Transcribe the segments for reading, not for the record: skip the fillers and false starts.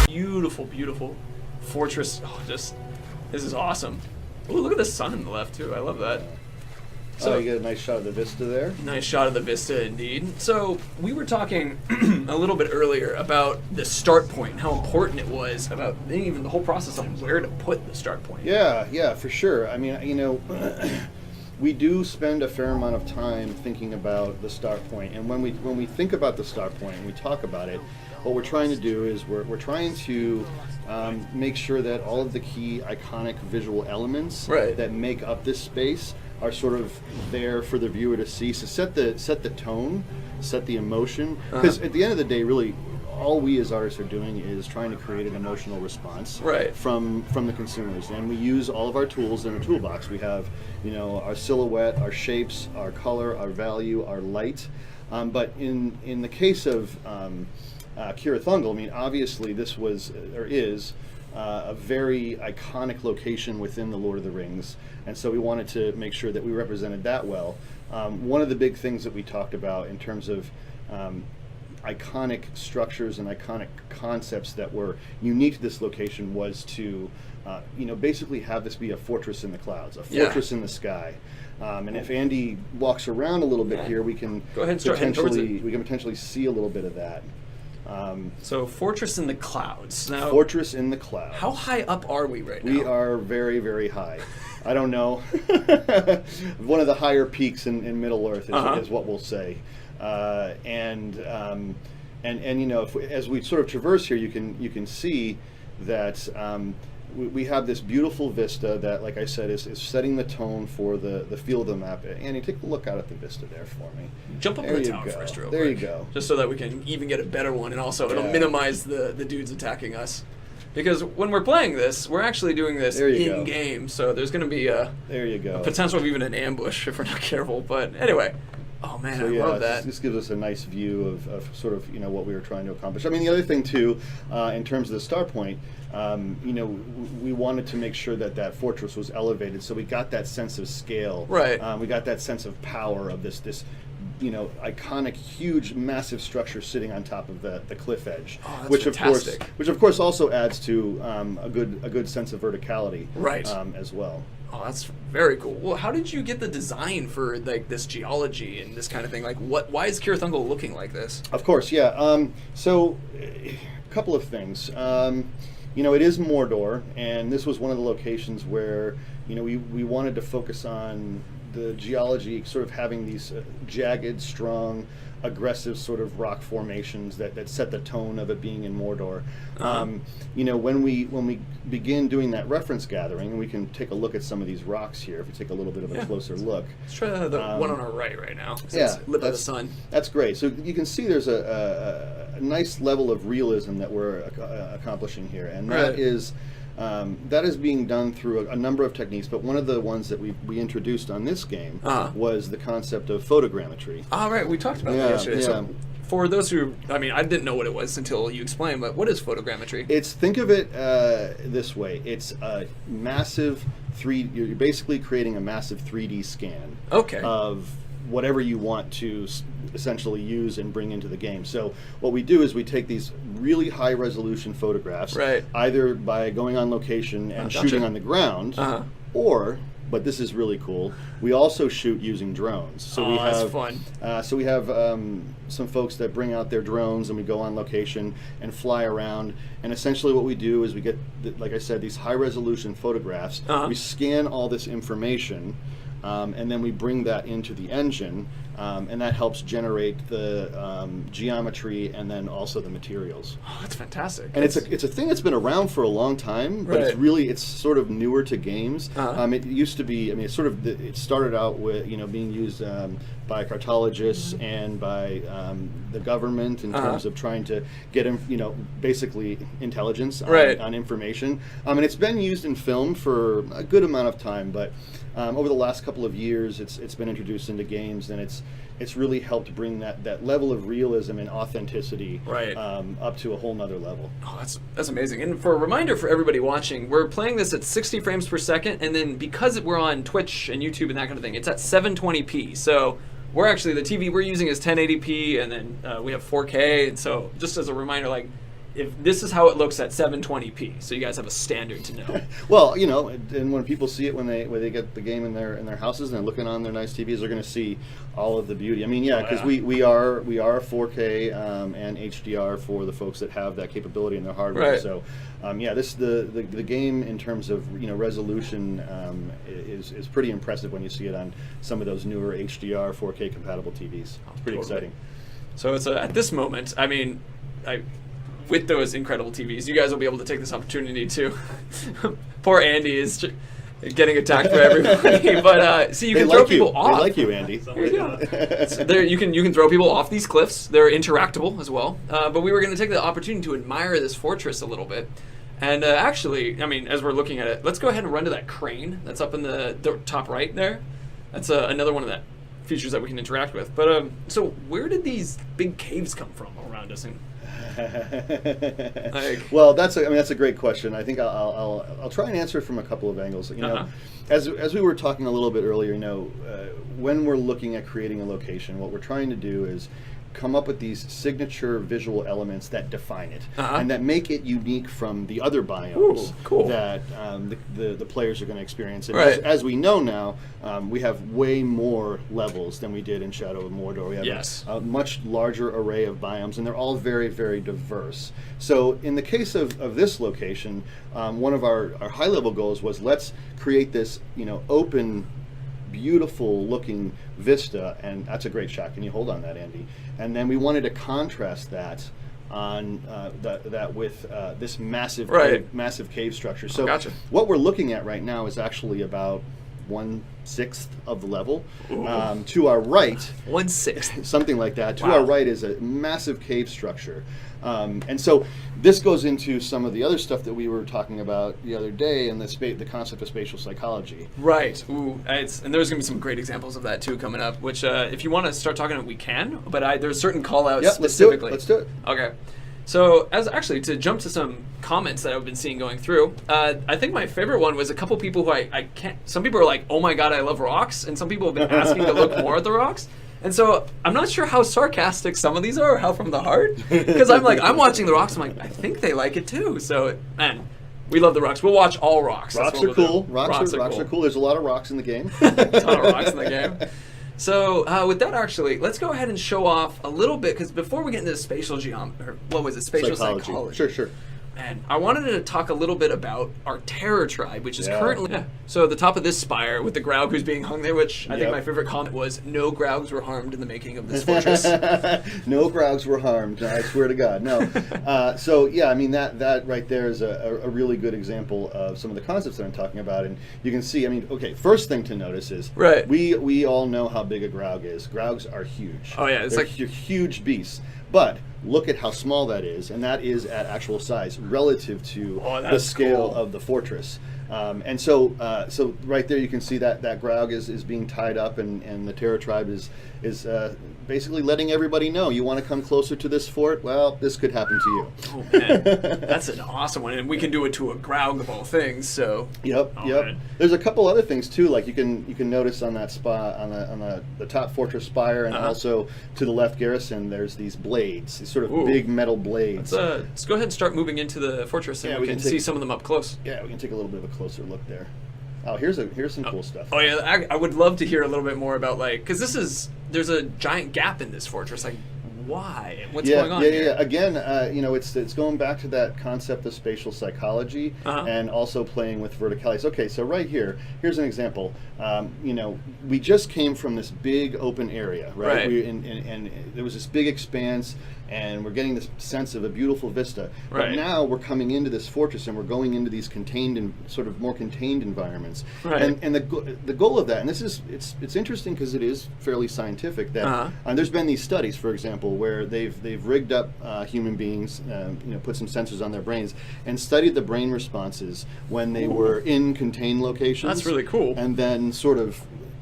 Beautiful, beautiful fortress. Oh, this is awesome. Oh, look at the sun in the left too. I love that. So you get a nice shot of the vista there. Nice shot of the vista, indeed. So we were talking a little bit earlier about the start point and how important it was about even the whole process of where to put the start point. Yeah, for sure. I mean, we do spend a fair amount of time thinking about the start point, and when we think about the start point and we talk about it, what we're trying to do is we're trying to make sure that all of the key iconic visual elements that make up this space are sort of there for the viewer to see. So set the tone, set the emotion, because at the end of the day, really, all we as artists are doing is trying to create an emotional response from the consumers, and we use all of our tools in a toolbox. We have, our silhouette, our shapes, our color, our value, our light. But in the case of Cirith Ungol, I mean, obviously this was or is a very iconic location within the Lord of the Rings, and so we wanted to make sure that we represented that well. One of the big things that we talked about in terms of iconic structures and iconic concepts that were unique to this location was to basically have this be a fortress in the clouds, a fortress in the sky. And if Andy walks around a little bit here, we can potentially see a little bit of that. So fortress in the clouds. Now, fortress in the clouds. How high up are we right now? We are very, very high. I don't know. One of the higher peaks in Middle Earth is what we'll say. And as we sort of traverse here, you can see that we have this beautiful vista that, like I said, is setting the tone for the feel of the map. Andy, take a look out at the vista there for me. Jump up in the tower first, real quick. There you go. Just so that we can even get a better one, and also it'll minimize the dudes attacking us. Because when we're playing this, we're actually doing this in-game, so there's going to be a potential of even an ambush if we're not careful. But anyway. Oh man, I love that. This gives us a nice view of sort of what we were trying to accomplish. I mean, the other thing too, in terms of the start point, we wanted to make sure that fortress was elevated, so we got that sense of scale. Right. We got that sense of power of this iconic, huge, massive structure sitting on top of the cliff edge, oh, that's which fantastic. which of course also adds to a good sense of verticality, as well. Oh, that's very cool. Well, how did you get the design for this geology and this kind of thing? Why is Cirith Ungol looking like this? Of course, yeah. So, a couple of things. It is Mordor, and this was one of the locations where we wanted to focus on the geology, sort of having these jagged, strong, aggressive sort of rock formations that set the tone of it being in Mordor. When we begin doing that reference gathering, and we can take a look at some of these rocks here if we take a little bit of a closer look. Let's try the one on our right now. It's lit by the sun. That's great. So you can see there's a nice level of realism that we're accomplishing here, and that is being done through a number of techniques, but one of the ones that we introduced on this game was the concept of photogrammetry. Right, we talked about that yesterday. Yeah. So for those who, I didn't know what it was until you explained, but what is photogrammetry? Think of it this way. It's a massive you're basically creating a massive 3D scan of whatever you want to essentially use and bring into the game. So what we do is we take these really high resolution photographs, either by going on location and shooting on the ground, or, but this is really cool, we also shoot using drones. So we have, that's fun. So we have some folks that bring out their drones, and we go on location and fly around. And essentially what we do is we get, like I said, these high resolution photographs. We scan all this information, and then we bring that into the engine, and that helps generate the geometry and then also the materials. Oh, that's fantastic. And it's a thing that's been around for a long time, but it's sort of newer to games. It used to be, it started out with being used by cartologists and by the government in terms of trying to get basically intelligence on information. And it's been used in film for a good amount of time, but over the last couple of years, it's been introduced into games, and it's really helped bring that level of realism and authenticity up to a whole nother level. Oh, that's amazing. And for a reminder for everybody watching, we're playing this at 60 frames per second, and then because we're on Twitch and YouTube and that kind of thing, it's at 720p. So we're actually, the TV we're using is 1080p, and then we have 4K. And so just as a reminder, like, if this is how it looks at 720p, so you guys have a standard to know. Well, you know, and when people see it when they get the game in their houses and they're looking on their nice TVs, they're going to see all of the beauty. I mean, yeah, because we are 4K and HDR for the folks that have that capability in their hardware. Right. So, yeah, the game in terms of resolution is pretty impressive when you see it on some of those newer HDR 4K compatible TVs. It's pretty exciting. So it's at this moment, I mean, with those incredible TVs, you guys will be able to take this opportunity to. Poor Andy is getting attacked by everybody, but see, you can throw people off. They like you, Andy. There you go. So you can throw people off these cliffs. They're interactable as well. But we were going to take the opportunity to admire this fortress a little bit. And actually, I mean, as we're looking at it, let's go ahead and run to that crane that's up in the top right there. That's another one of the features that we can interact with. But so where did these big caves come from around us? Well, that's a great question. I think I'll try and answer it from a couple of angles. You know, as we were talking a little bit earlier, when we're looking at creating a location, what we're trying to do is come up with these signature visual elements that define it and that make it unique from the other biomes that the players are going to experience. And as we know now, we have way more levels than we did in Shadow of Mordor. We have a much larger array of biomes, and they're all very, very diverse. So in the case of this location, one of our high-level goals was, let's create this open, beautiful looking vista, and that's a great shot. Can you hold on that, Andy? And then we wanted to contrast that on that with this massive cave structure. So what we're looking at right now is actually about 1/6 of the level. To our right, 1/6, something like that. To our right is a massive cave structure. And so this goes into some of the other stuff that we were talking about the other day, and the concept of spatial psychology. Right. Ooh, and there's going to be some great examples of that too coming up, which if you want to start talking about it, we can, but there's certain call-outs specifically. Let's do it. Okay. So to jump to some comments that I've been seeing going through, I think my favorite one was a couple people who I can't, some people are like, oh my god, I love rocks, and some people have been asking to look more at the rocks. And so I'm not sure how sarcastic some of these are, or how from the heart, because I'm watching the rocks, I'm like, I think they like it too. So, man, we love the rocks. We'll watch all rocks. Rocks are cool. Rocks are cool. There's a lot of rocks in the game. A ton of rocks in the game. So with that, actually, let's go ahead and show off a little bit, because before we get into spatial spatial psychology. Sure. And I wanted to talk a little bit about our terror tribe, which is currently... So at the top of this spire with the Graug who's being hung there, which I think my favorite comment was, no Graugs were harmed in the making of this fortress. No Graugs were harmed, I swear to God. No. So yeah, I mean, that right there is a really good example of some of the concepts that I'm talking about. And you can see, I mean, okay, first thing to notice is we all know how big a Graug is. Graugs are huge. Oh yeah, it's They're huge beasts. But look at how small that is, and that is at actual size relative to the scale of the fortress. And so right there you can see that Graug is being tied up, and the Terror Tribe is basically letting everybody know, you want to come closer to this fort? Well, this could happen to you. Oh man, that's an awesome one, and we can do it to a Graug of all things. So yep. Man. There's a couple other things too, like you can notice on that spot on the top fortress spire, and also to the left garrison, there's these blades, these sort of big metal blades. Let's go ahead and start moving into the fortress, and we can see some of them up close. Yeah, we can take a little bit of a closer look there. Oh, here's some cool stuff. Oh yeah, I would love to hear a little bit more about, like, because there's a giant gap in this fortress. Like, why? What's going on here? Yeah. Again, it's going back to that concept of spatial psychology and also playing with verticalities. Okay, so right here's an example. We just came from this big open area, right? And there was this big expanse, and we're getting this sense of a beautiful vista. But now we're coming into this fortress, and we're going into these sort of more contained environments. And the goal of that, and it's interesting because it is fairly scientific, that there's been these studies, for example, where they've rigged up human beings, put some sensors on their brains, and studied the brain responses when they were in contained locations. That's really cool. And then sort of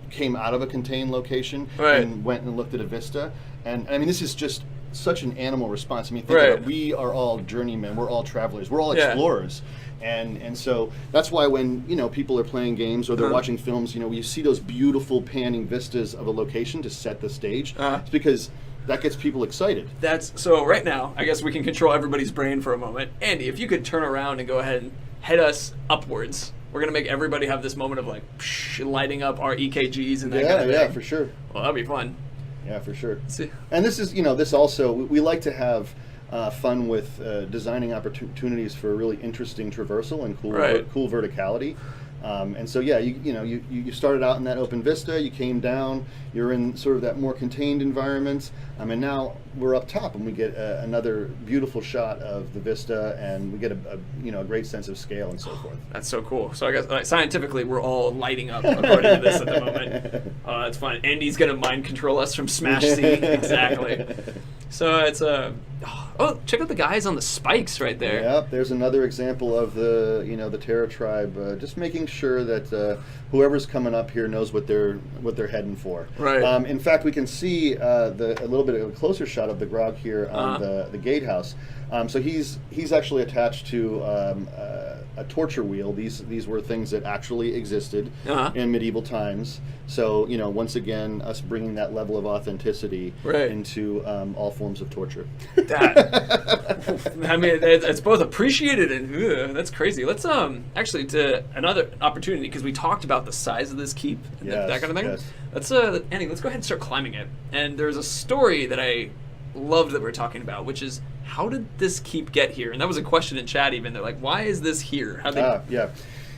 came out of a contained location and went and looked at a vista. And I mean, this is just such an animal response. I mean, think about it, we are all journeymen, we're all travelers, we're all explorers. And so that's why when, you know, people are playing games or they're watching films, you know, you see those beautiful panning vistas of a location to set the stage. It's because that gets people excited. So right now, I guess we can control everybody's brain for a moment. Andy, if you could turn around and go ahead and head us upwards. We're going to make everybody have this moment of like lighting up our EKGs and that kind of thing. Yeah, for sure. Well, that'd be fun. Yeah, for sure. And this is, you know, this also, we like to have fun with designing opportunities for really interesting traversal and cool verticality. And so, yeah, you started out in that open vista, you came down, you're in sort of that more contained environment, and now we're up top and we get another beautiful shot of the vista, and we get a great sense of scale and so forth. That's so cool. So I guess scientifically we're all lighting up according to this at the moment. That's fun. Andy's going to mind control us from Smash C. Exactly. So it's check out the guys on the spikes right there. Yep, there's another example of the Terra tribe just making sure that whoever's coming up here knows what they're heading for. Right. In fact, we can see a little bit of a closer shot of the Grog here on the gatehouse. So he's actually attached to a torture wheel. These were things that actually existed in medieval times. So, you know, once again, us bringing that level of authenticity into all forms of torture. I mean, it's both appreciated and that's crazy. Let's actually to another opportunity, because we talked about the size of this keep and that kind of thing. Yes. Let's Andy, let's go ahead and start climbing it. And there's a story that I loved that we're talking about, which is how did this keep get here? And that was a question in chat even. They're like, why is this here? How they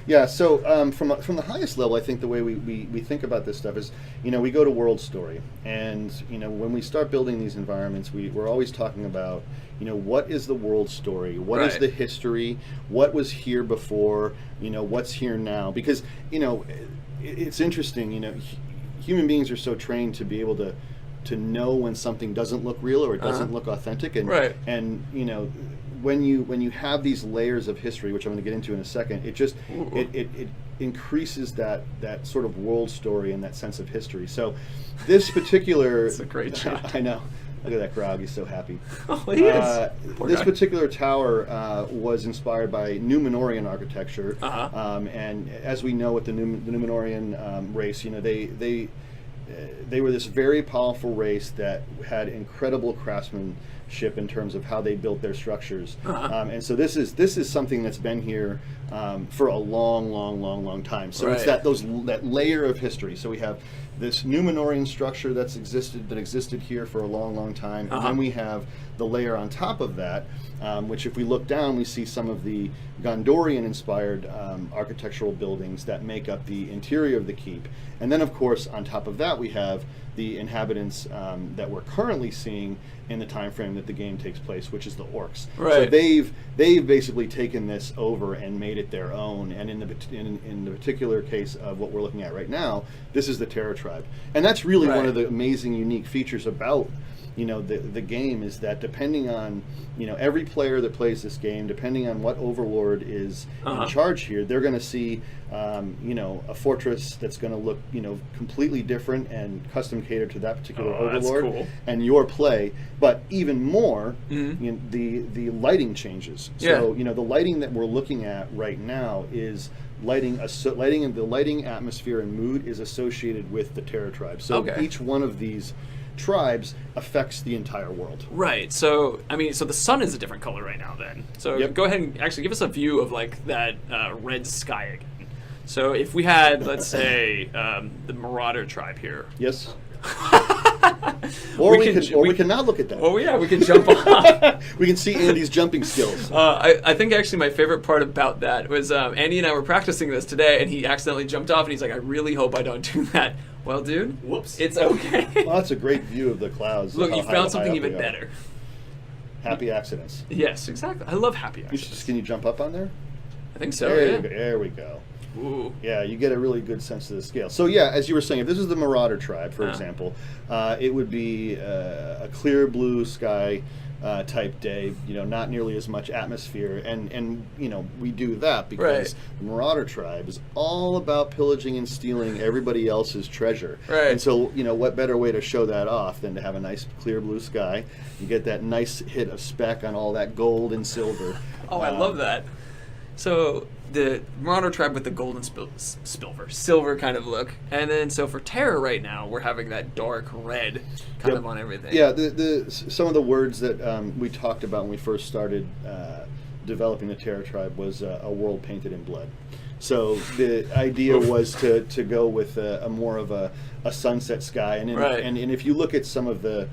Yeah, so from the highest level, I think the way we think about this stuff is, you know, we go to world story, and, you know, when we start building these environments, we're always talking about, you know, what is the world story? What is the history? What was here before? You know, what's here now? Because, you know, it's interesting, you know, human beings are so trained to be able to know when something doesn't look real or it doesn't look authentic, and you know, when you have these layers of history, which I'm going to get into in a second, it just it increases that sort of world story and that sense of history. So this particular it's a great shot. I know. Look at that Grog, he's so happy. Oh, he is. This particular tower was inspired by Numenorian architecture, and as we know with the Numenorian race, you know, they were this very powerful race that had incredible craftsmanship in terms of how they built their structures, and so this is something that's been here for a long time. So it's that layer of history. So we have this Numenorian structure that existed here for a long time, and then we have the layer on top of that, which if we look down, we see some of the Gondorian-inspired architectural buildings that make up the interior of the keep. And then, of course, on top of that, we have the inhabitants that we're currently seeing in the time frame that the game takes place, which is the orcs. So they've basically taken this over and made it their own. And in the particular case of what we're looking at right now, this is the Terra tribe, and that's really one of the amazing, unique features about, you know, the game, is that depending on, you know, every player that plays this game, depending on what overlord is in charge here, they're going to see, you know, a fortress that's going to look, you know, completely different and custom catered to that particular overlord and your play. But even more, you know, the lighting changes. So, you know, the lighting that we're looking at right now is the lighting atmosphere and mood is associated with the Terra tribe. So each one of these tribes affects the entire world. Right. So, I mean, so the sun is a different color right now then. So go ahead and actually give us a view of like that red sky again. So if we had, let's say, the Marauder tribe here. Yes. Or we can not look at that. Oh yeah, we can jump off. We can see Andy's jumping skills. I think actually my favorite part about that was Andy and I were practicing this today, and he accidentally jumped off, and he's like, "I really hope I don't do that." Well, dude, whoops, it's okay. Well, that's a great view of the clouds. Look, you found something even better. Happy accidents. Yes, exactly. I love happy accidents. Can you jump up on there? I think so. There we go. Ooh. Yeah, you get a really good sense of the scale. So yeah, as you were saying, if this is the Marauder tribe, for example, it would be a clear blue sky, type day, not nearly as much atmosphere, and we do that because the Marauder tribe is all about pillaging and stealing everybody else's treasure. Right. And so, what better way to show that off than to have a nice clear blue sky? You get that nice hit of speck on all that gold and silver. Oh, I love that. So the Marauder tribe with the gold and silver kind of look, and then so for Terror right now we're having that dark red kind of on everything. Yeah, some of the words that we talked about when we first started developing the Terror tribe was a world painted in blood. So the idea was to go with a more of a sunset sky, and if you look at some of the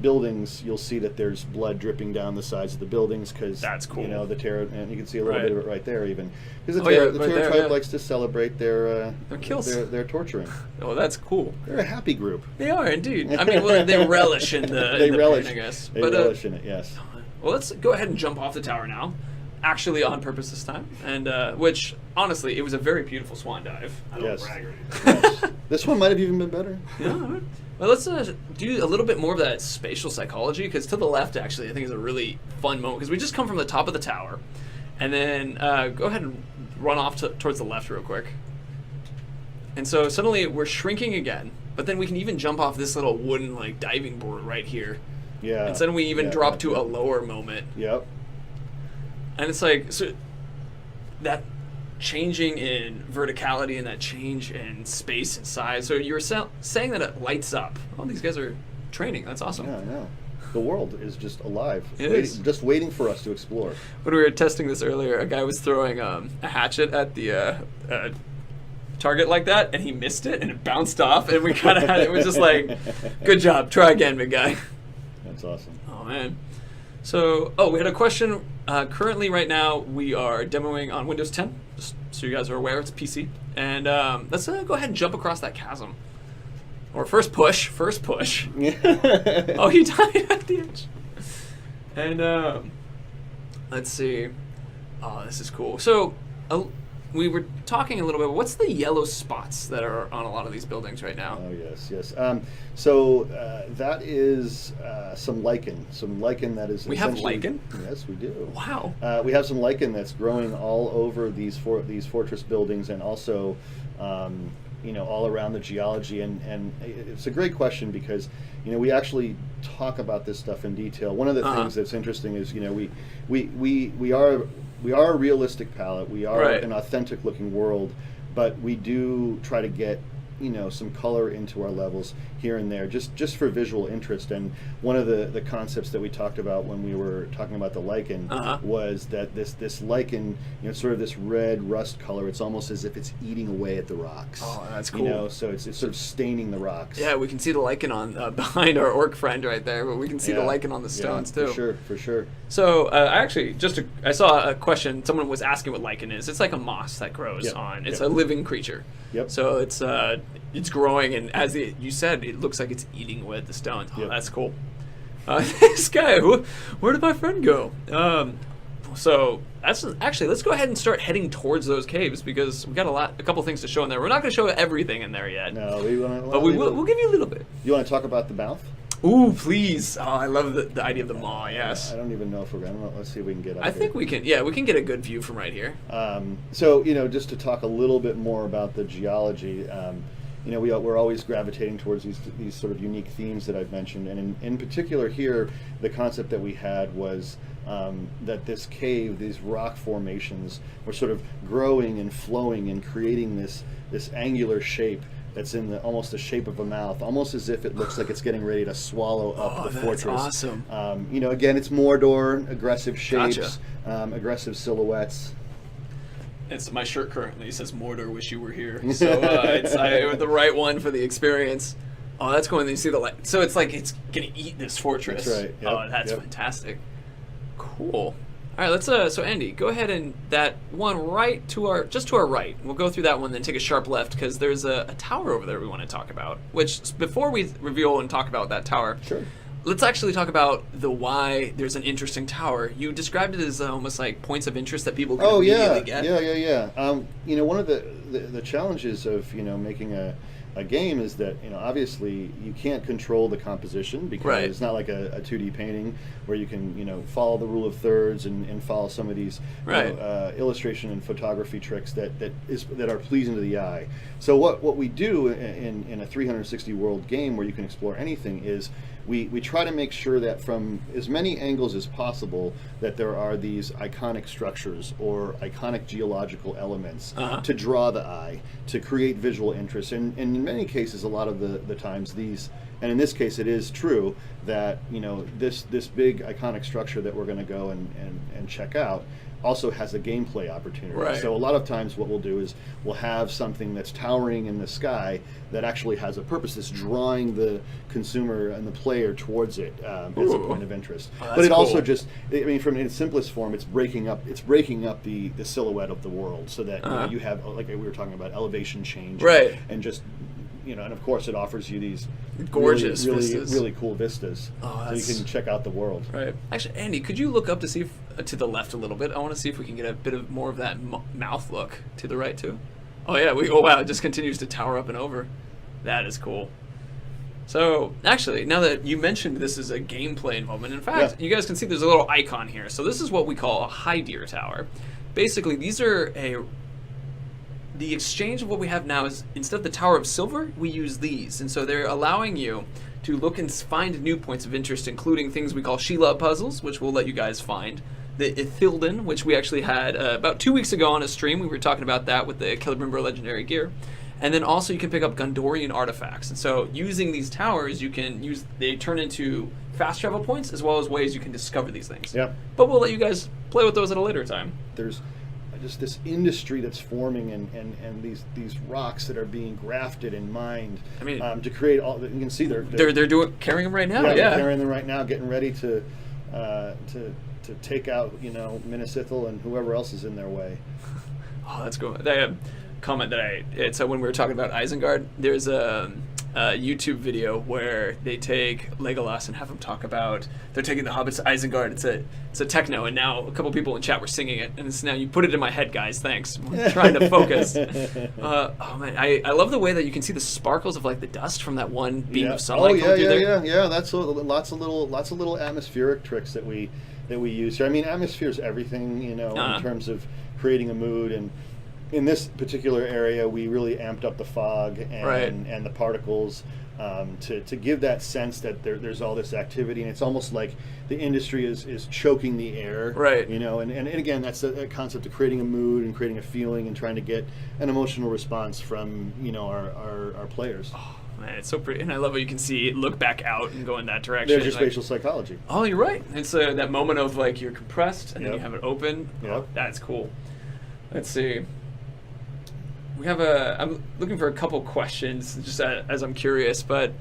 buildings, you'll see that there's blood dripping down the sides of the buildings because that's cool. The Terror, and you can see a little bit of it right there, even because the Terror tribe likes to celebrate their kills, their torturing. Oh, that's cool. They're a happy group. They are indeed. I mean, well, they relish in the pain, I guess. They relish in it. Yes. Well, let's go ahead and jump off the tower now. Actually, on purpose this time, and which honestly, it was a very beautiful swan dive. I don't brag or anything. Yes. This one might have even been better. Yeah. Well, let's do a little bit more of that spatial psychology, because to the left, actually, I think is a really fun moment, because we just come from the top of the tower, and then go ahead and run off towards the left real quick. And so suddenly we're shrinking again, but then we can even jump off this little wooden diving board right here. Yeah. And then we even drop to a lower moment. Yep. And it's so that changing in verticality and that change in space and size. So you were saying that it lights up. Oh, these guys are training. That's awesome. Yeah, I know. The world is just alive. Just waiting for us to explore. When we were testing this earlier, a guy was throwing a hatchet at the target like that, and he missed it, and it bounced off, and we kind of had it was just good job, try again, big guy. That's awesome. Oh, man. So, we had a question. Currently, right now, we are demoing on Windows 10, just so you guys are aware, it's PC. And let's go ahead and jump across that chasm. Or first push. Oh, he died at the edge. And let's see. Oh, this is cool. So, we were talking a little bit. What's the yellow spots that are on a lot of these buildings right now? Oh, yes. So that is some lichen. Some lichen that is. We have lichen? Yes, we do. Wow. We have some lichen that's growing all over these fortress buildings, and also, all around the geology. And it's a great question because, we actually talk about this stuff in detail. One of the things that's interesting is, we are a realistic palette. We are an authentic looking world, but we do try to get some color into our levels here and there, just for visual interest. And one of the concepts that we talked about when we were talking about the lichen was that this lichen, sort of this red rust color. It's almost as if it's eating away at the rocks. Oh, that's cool. So it's sort of staining the rocks. Yeah, we can see the lichen on behind our orc friend right there, but we can see the lichen on the stones too. For sure. So I saw a question. Someone was asking what lichen is. It's like a moss that grows on. It's a living creature. Yep. So it's growing, and as you said, it looks like it's eating away at the stones. Oh, that's cool. This guy, where did my friend go? So that's actually, let's go ahead and start heading towards those caves, because we got a couple things to show in there. We're not going to show everything in there yet. No, but we'll give you a little bit. You want to talk about the mouth? Ooh, please! Oh, I love the idea of the maw. Yes. I don't even know if we're gonna. Let's see if we can get up. I think we can. Yeah, we can get a good view from right here. So just to talk a little bit more about the geology. We're always gravitating towards these sort of unique themes that I've mentioned, and in particular here, the concept that we had was that this cave, these rock formations, were sort of growing and flowing and creating this angular shape that's in almost the shape of a mouth, almost as if it looks like it's getting ready to swallow up the fortress. Awesome. Again, it's Mordor, aggressive shapes, aggressive silhouettes. It's my shirt currently says Mordor, wish you were here. So it's the right one for the experience. Oh, that's cool. And then you see the light. So it's like it's gonna eat this fortress. That's right. Yep. That's fantastic. Cool. All right, let's. So Andy, go ahead and that one just to our right. We'll go through that one, then take a sharp left, because there's a tower over there we want to talk about. Which before we reveal and talk about that tower, sure. Let's actually talk about why there's an interesting tower. You described it as almost like points of interest that people can immediately get. Yeah. One of the challenges of making a a game is that, obviously you can't control the composition because it's not like a 2D painting where you can, follow the rule of thirds and follow some of these illustration and photography tricks that are pleasing to the eye. So what we do in a 360 world game where you can explore anything is we try to make sure that from as many angles as possible that there are these iconic structures or iconic geological elements to draw the eye, to create visual interest. And in many cases, a lot of the times these, and in this case it is true that this big iconic structure that we're going to go and check out also has a gameplay opportunity. Right. So a lot of times what we'll do is we'll have something that's towering in the sky that actually has a purpose. It's drawing the consumer and the player towards it as a point of interest. But it also just, from its simplest form, it's breaking up the silhouette of the world so that you have, like we were talking about, elevation change. Right. And just, and of course it offers you these gorgeous vistas. Really cool vistas, so you can check out the world. Right. Actually, Andy, could you look up to see if, to the left a little bit? I want to see if we can get a bit of more of that mouth look to the right too. Oh yeah, oh wow, it just continues to tower up and over. That is cool. So actually, now that you mentioned this is a gameplay involvement, in fact, you guys can see there's a little icon here. So this is what we call a high deer tower. Basically, these are the exchange of what we have now is, instead of the Tower of Silver, we use these. And so they're allowing you to look and find new points of interest, including things we call Sheila puzzles, which we'll let you guys find. The Ithilden, which we actually had about 2 weeks ago on a stream. We were talking about that with the Celebrimbor legendary gear. And then also you can pick up Gondorian artifacts. And so using these towers, they turn into fast travel points as well as ways you can discover these things. Yeah. But we'll let you guys play with those at a later time. There's just this industry that's forming and these rocks that are being grafted and mined to create all. You can see they're carrying them right now. Yeah, they're carrying them right now, getting ready to take out Minas Ithil and whoever else is in their way. Oh, that's cool. They comment that so when we were talking about Isengard, there's a YouTube video where they take Legolas and have him talk about they're taking the hobbits to Isengard. It's a techno, and now a couple people in chat were singing it, and it's now you put it in my head, guys. Thanks. I'm trying to focus. Oh man, I love the way that you can see the sparkles of like the dust from that one beam of sunlight. Yeah. That's lots of little atmospheric tricks that we use here. I mean, atmosphere is everything, in terms of creating a mood. And in this particular area, we really amped up the fog and the particles to give that sense that there's all this activity, and it's almost like the industry is choking the air. Right. And again, that's a concept of creating a mood and creating a feeling and trying to get an emotional response from our players. Oh, man, it's so pretty, and I love how you can see it look back out and go in that direction. There's your spatial psychology. Oh, you're right. It's that moment of like you're compressed and then you have it open. Yep. Oh, that's cool. Let's see. We have I'm looking for a couple questions, just as I'm curious, but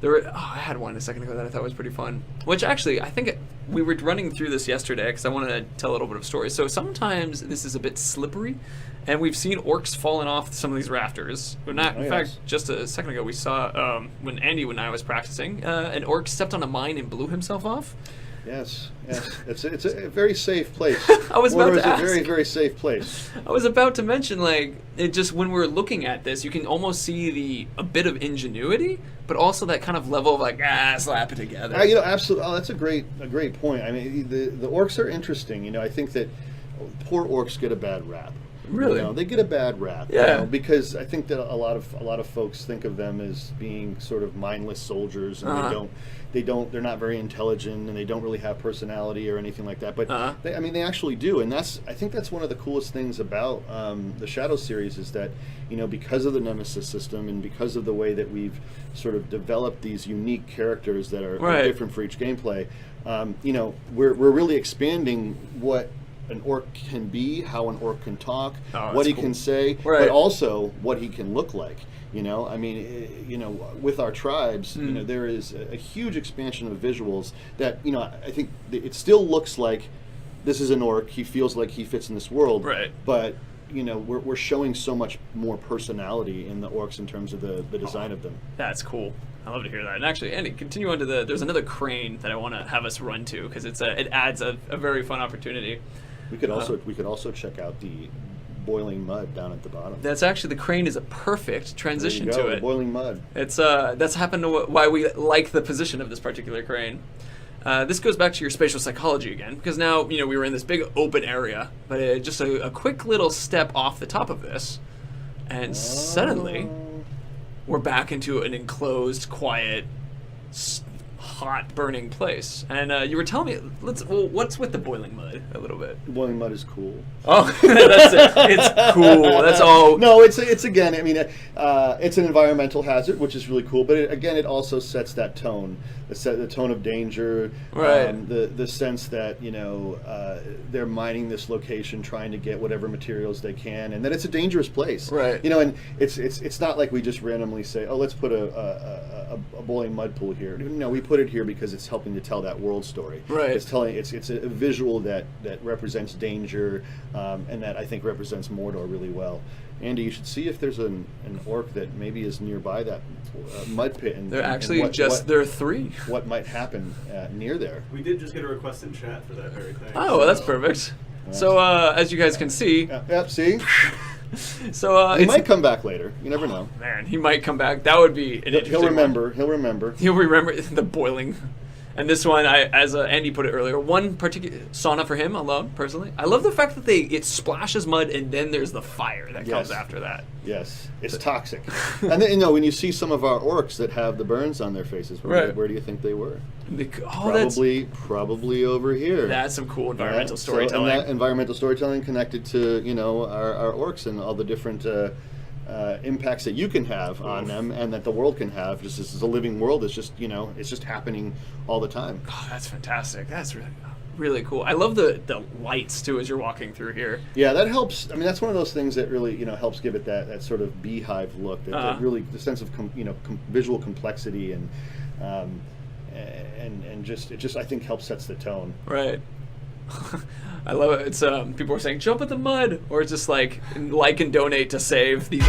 I had one a second ago that I thought was pretty fun. Which actually, I think we were running through this yesterday because I wanted to tell a little bit of story. So sometimes this is a bit slippery, and we've seen orcs falling off some of these rafters. In fact, just a second ago we saw when Andy and I was practicing, an orc stepped on a mine and blew himself off. Yes. It's a very safe place. I was about to ask. It's a very, very safe place. I was about to mention, when we're looking at this, you can almost see a bit of ingenuity, but also that kind of level of slap it together. Absolutely. Oh, that's a great point. I mean, the orcs are interesting. I think that poor orcs get a bad rap. Really? They get a bad rap. Yeah. Because I think that a lot of folks think of them as being sort of mindless soldiers, and they're not very intelligent, and they don't really have personality or anything like that. But they actually do, and I think that's one of the coolest things about the Shadow series is that because of the Nemesis system and because of the way that we've sort of developed these unique characters that are different for each gameplay, we're really expanding what an orc can be, how an orc can talk, what he can say, but also what he can look like. With our tribes, there is a huge expansion of visuals that, I think it still looks like this is an orc. He feels like he fits in this world. Right. But, we're showing so much more personality in the orcs in terms of the design of them. That's cool. I love to hear that. And actually, Andy, continue on to there's another crane that I want to have us run to because it adds a very fun opportunity. We could also check out the boiling mud down at the bottom. That's actually, the crane is a perfect transition There you to go, it. boiling mud. It's that's happened to why we like the position of this particular crane. This goes back to your spatial psychology again, because now we were in this big open area, but just a quick little step off the top of this, and suddenly we're back into an enclosed, quiet, hot, burning place. And you were telling me, what's with the boiling mud a little bit? Boiling mud is cool. Oh, that's it. It's cool. That's all. No, it's again. I mean, it's an environmental hazard, which is really cool. But it also sets that tone, the tone of danger, right? The sense that they're mining this location, trying to get whatever materials they can, and that it's a dangerous place, right? And it's not like we just randomly say, oh, let's put a boiling mud pool here. No, we put it here because it's helping to tell that world story. Right. It's a visual that represents danger, and that I think represents Mordor really well. Andy, you should see if there's an orc that maybe is nearby that mud pit. And there actually there are 3. What might happen near there? We did just get a request in chat for that very thing. Oh, well, that's perfect. So as you guys can see, see. So he might come back later. You never know. Man, he might come back. That would be an interesting. He'll remember. One. He'll remember. He'll remember the boiling. And this one, as Andy put it earlier, one particular sauna for him alone, personally. I love the fact that it splashes mud and then there's the fire that comes after that. Yes, it's toxic. And then, when you see some of our orcs that have the burns on their faces, where do you think they were? Probably over here. That's some cool environmental storytelling. And that environmental storytelling connected to our orcs and all the different impacts that you can have on them, and that the world can have. Just as a living world, it's just it's just happening all the time. Oh, that's fantastic. That's really cool. I love the lights too as you're walking through here. Yeah, that helps. I mean, that's one of those things that really helps give it that sort of beehive look. That really the sense of visual complexity and just I think helps sets the tone. Right. I love it. It's people are saying jump in the mud, or it's just like and donate to save these.